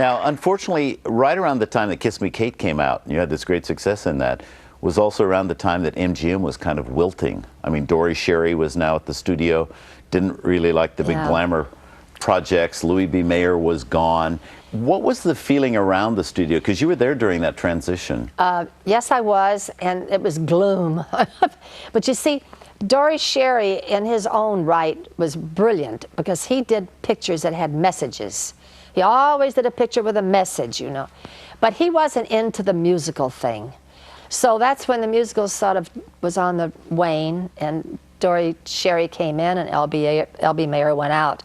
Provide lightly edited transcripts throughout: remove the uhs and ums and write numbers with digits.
Now, unfortunately, right around the time that Kiss Me Kate came out, and you had this great success in that, was also around the time that MGM was kind of wilting. I mean, Dory Sherry was now at the studio, didn't really like the big glamour projects. Louis B. Mayer was gone. What was the feeling around the studio? Because you were there during that transition. Yes, I was, and it was gloom. But you see, Dory Sherry, in his own right, was brilliant because he did pictures that had messages. He always did a picture with a message, you know. But he wasn't into the musical thing. So that's when the musical sort of was on the wane, and Dory Sherry came in and L.B. Mayer went out.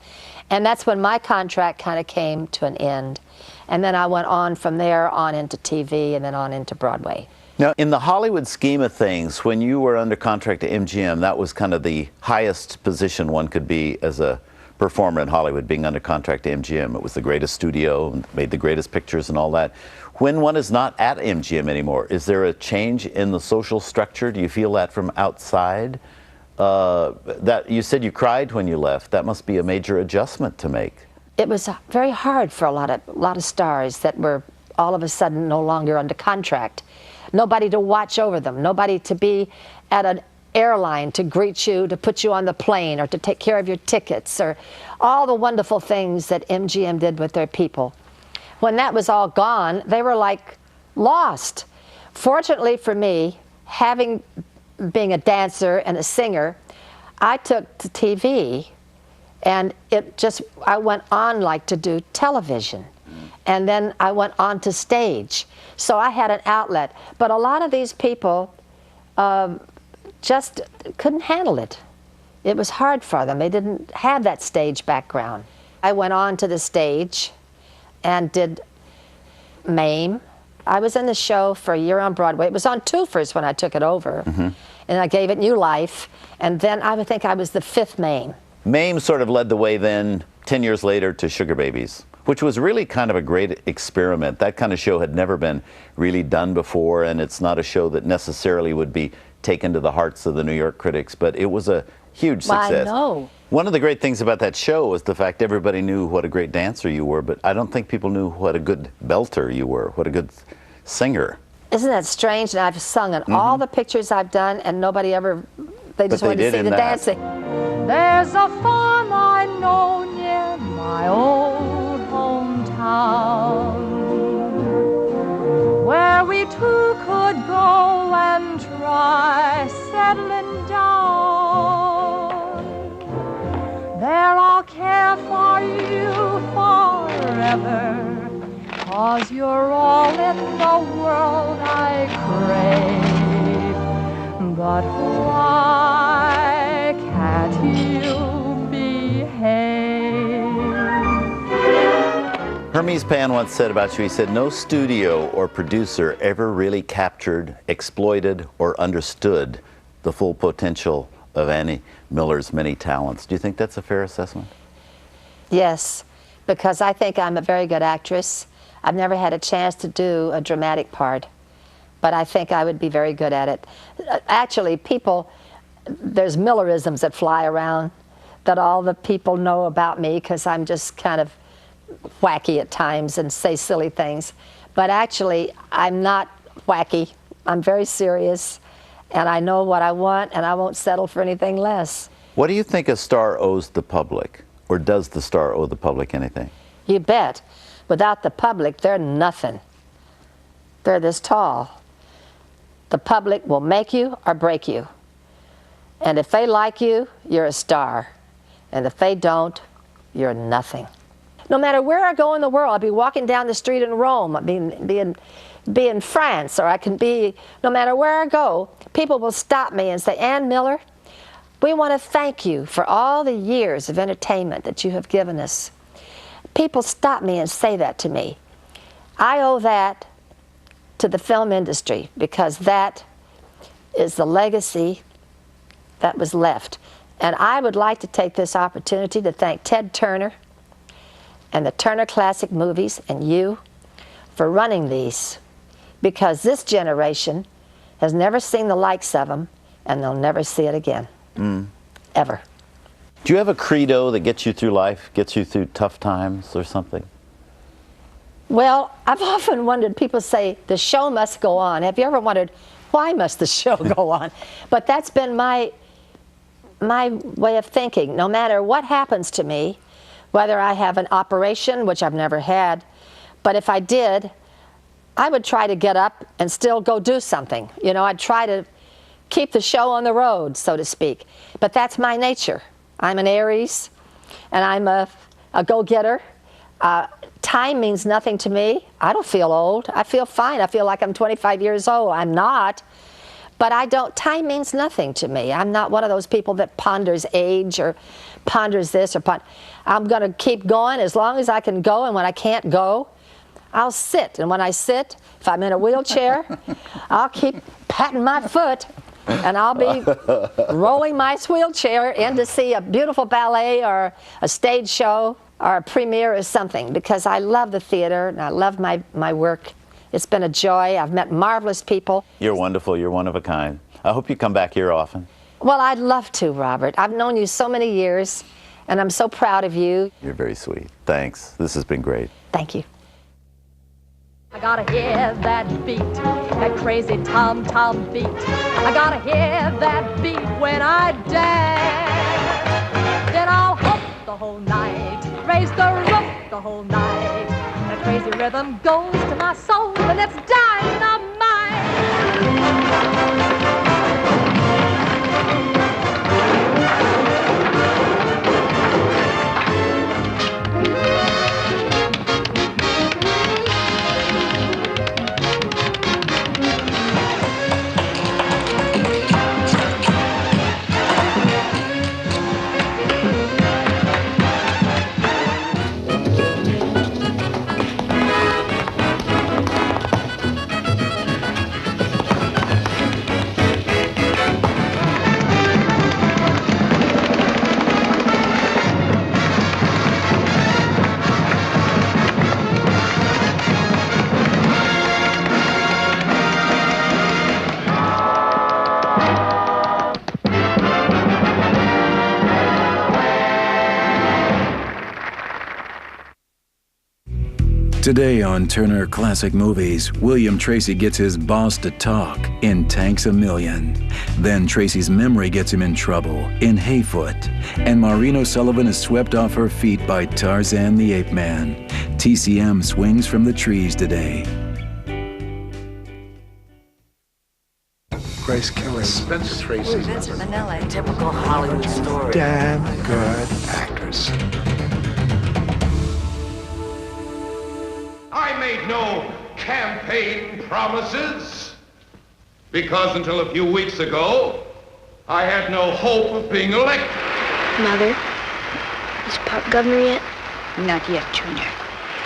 And that's when my contract kind of came to an end. And then I went on from there on into TV and then on into Broadway. Now, in the Hollywood scheme of things, when you were under contract to MGM, that was kind of the highest position one could be as a performer in Hollywood, being under contract to MGM. It was the greatest studio, made the greatest pictures and all that. When one is not at MGM anymore, is there a change in the social structure? Do you feel that from outside? That you said you cried when you left. That must be a major adjustment to make. It was very hard for a lot of stars that were all of a sudden no longer under contract. Nobody to watch over them, nobody to be at an airline to greet you, to put you on the plane, or to take care of your tickets, or all the wonderful things that MGM did with their people. When that was all gone, they were like lost. Fortunately for me, being a dancer and a singer, I took to TV, and I went on like to do television. And then I went on to stage. So I had an outlet. But a lot of these people just couldn't handle it. It was hard for them. They didn't have that stage background. I went on to the stage and did MAME. I was in the show for a year on Broadway. It was on twofers when I took it over. And I gave it new life. And then I would think I was the 5th MAME. MAME sort of led the way then, 10 years later, to Sugar Babies, which was really kind of a great experiment. That kind of show had never been really done before, and it's not a show that necessarily would be taken to the hearts of the New York critics, but it was a huge success. I know. One of the great things about that show was the fact everybody knew what a great dancer you were, but I don't think people knew what a good belter you were, what a good singer. Isn't that strange? And I've sung in all the pictures I've done, and nobody ever, they just wanted to see the dancing. There's a farm I know near my old hometown, where we two could go and try settling down. There I'll care for you forever, 'cause you're all in the world I crave. But why can't you behave? Hermes Pan once said about you, he said, no studio or producer ever really captured, exploited, or understood the full potential of Annie Miller's many talents. Do you think that's a fair assessment? Yes, because I think I'm a very good actress. I've never had a chance to do a dramatic part, but I think I would be very good at it. Actually, there's Millerisms that fly around that all the people know about me because I'm just kind of wacky at times and say silly things. But actually, I'm not wacky. I'm very serious, and I know what I want, and I won't settle for anything less. What do you think a star owes the public, or does the star owe the public anything? You bet. Without the public, they're nothing. They're this tall. The public will make you or break you. And if they like you, you're a star. And if they don't, you're nothing. No matter where I go in the world, I'll be walking down the street in Rome, I'll be in France, or I can be, no matter where I go, people will stop me and say, Ann Miller, we want to thank you for all the years of entertainment that you have given us. People stop me and say that to me. I owe that to the film industry because that is the legacy that was left. And I would like to take this opportunity to thank Ted Turner and the Turner Classic Movies and you for running these, because this generation has never seen the likes of them, and they'll never see it again, ever. Do you have a credo that gets you through life, gets you through tough times or something? Well, I've often wondered, people say the show must go on. Have you ever wondered, why must the show go on? But that's been my way of thinking. No matter what happens to me, whether I have an operation, which I've never had, but if I did, I would try to get up and still go do something. You know, I'd try to keep the show on the road, so to speak. But that's my nature. I'm an Aries, and I'm a go-getter. Time means nothing to me. I don't feel old. I feel fine. I feel like I'm 25 years old. I'm not. But time means nothing to me. I'm not one of those people that ponders age or ponders this or I'm going to keep going as long as I can go, and when I can't go, I'll sit. And when I sit, if I'm in a wheelchair, I'll keep patting my foot, and I'll be rolling my wheelchair in to see a beautiful ballet or a stage show or a premiere or something, because I love the theater and I love my work. It's been a joy. I've met marvelous people. You're wonderful. You're one of a kind. I hope you come back here often. Well, I'd love to, Robert. I've known you so many years, and I'm so proud of you. You're very sweet. Thanks. This has been great. Thank you. I gotta hear that beat, that crazy tom-tom beat. I gotta hear that beat when I dance. Then I'll hump the whole night, raise the roof the whole night. That crazy rhythm goes to my soul, and it's dynamite. Today on Turner Classic Movies, William Tracy gets his boss to talk in Tanks a Million. Then Tracy's memory gets him in trouble in Hayfoot. And Maureen O'Sullivan is swept off her feet by Tarzan the Ape Man. TCM swings from the trees today. Grace Kelly, Spencer Tracy. Vincent Minnelli, typical Hollywood story. Damn good actors. I made no campaign promises because until a few weeks ago, I had no hope of being elected. Mother, is Pop governor yet? Not yet, Junior.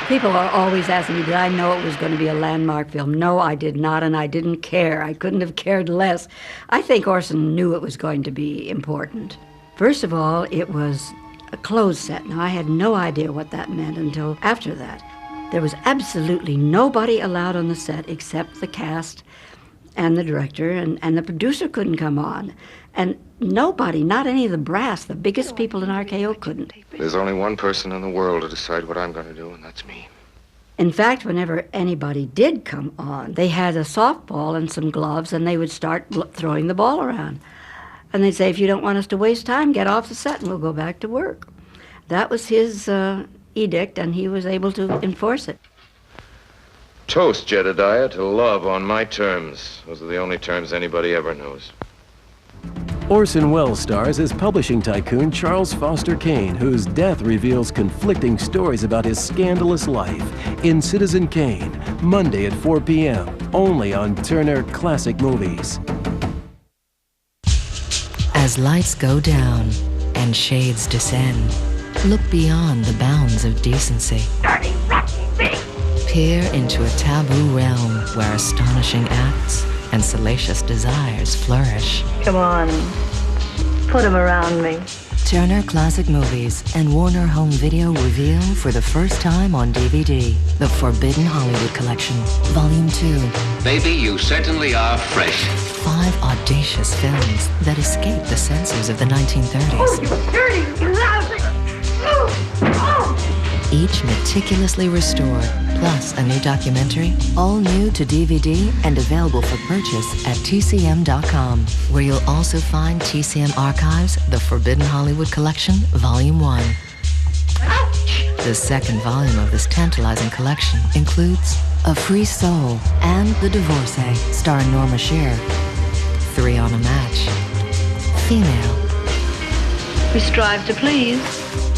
People are always asking me, did I know it was going to be a landmark film? No, I did not, and I didn't care. I couldn't have cared less. I think Orson knew it was going to be important. First of all, it was a closed set. Now, I had no idea what that meant until after that. There was absolutely nobody allowed on the set except the cast and the director, and the producer couldn't come on. And nobody, not any of the brass, the biggest people in RKO couldn't. There's only one person in the world to decide what I'm going to do, and that's me. In fact, whenever anybody did come on, they had a softball and some gloves, and they would start throwing the ball around. And they'd say, if you don't want us to waste time, get off the set and we'll go back to work. That was his edict, and he was able to enforce it. Toast, Jedediah, to love on my terms. Those are the only terms anybody ever knows. Orson Welles stars as publishing tycoon Charles Foster Kane, whose death reveals conflicting stories about his scandalous life in Citizen Kane, Monday at 4 p.m., only on Turner Classic Movies. As lights go down and shades descend, look beyond the bounds of decency. Dirty, rotten beast! Peer into a taboo realm where astonishing acts and salacious desires flourish. Come on, put him around me. Turner Classic Movies and Warner Home Video reveal for the first time on DVD the Forbidden Hollywood Collection, Volume 2. Baby, you certainly are fresh. 5 audacious films that escape the censors of the 1930s. Oh, you dirty, lousy! Each meticulously restored, plus a new documentary, all new to DVD and available for purchase at TCM.com, where you'll also find TCM Archives, The Forbidden Hollywood Collection, Volume 1. The second volume of this tantalizing collection includes A Free Soul and The Divorcee, starring Norma Shearer, 3 on a Match, Female, We strive to please.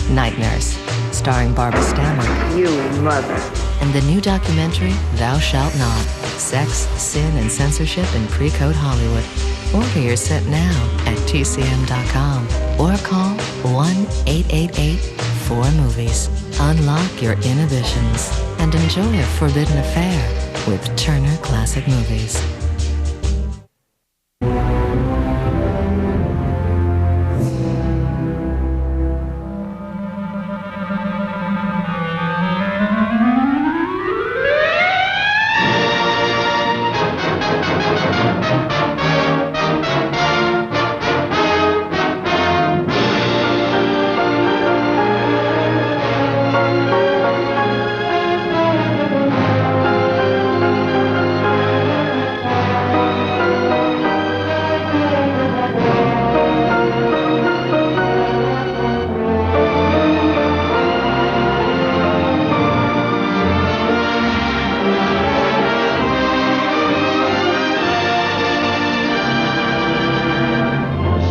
Night Nurse, starring Barbara Stanwyck, You mother. and the new documentary, Thou Shalt Not, Sex, Sin, and Censorship in Pre-Code Hollywood. Order your set now at TCM.com or call 1-888-4-MOVIES. Unlock your inhibitions and enjoy a forbidden affair with Turner Classic Movies.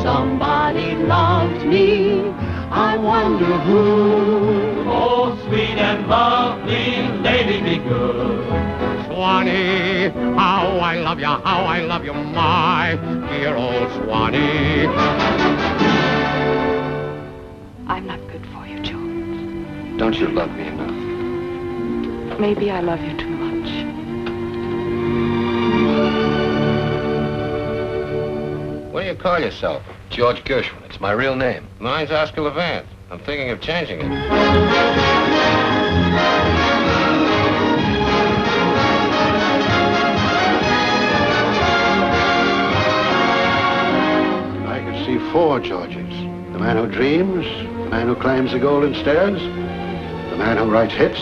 Somebody loved me, I wonder who. Oh, sweet and lovely lady, be good. Swanee, how I love you, my dear old Swanee. I'm not good for you, George. Don't you love me enough? Maybe I love you too much. What do you call yourself? George Gershwin. It's my real name. Mine's Oscar Levant. I'm thinking of changing it. I could see 4 Georges. The man who dreams, the man who climbs the golden stairs, the man who writes hits,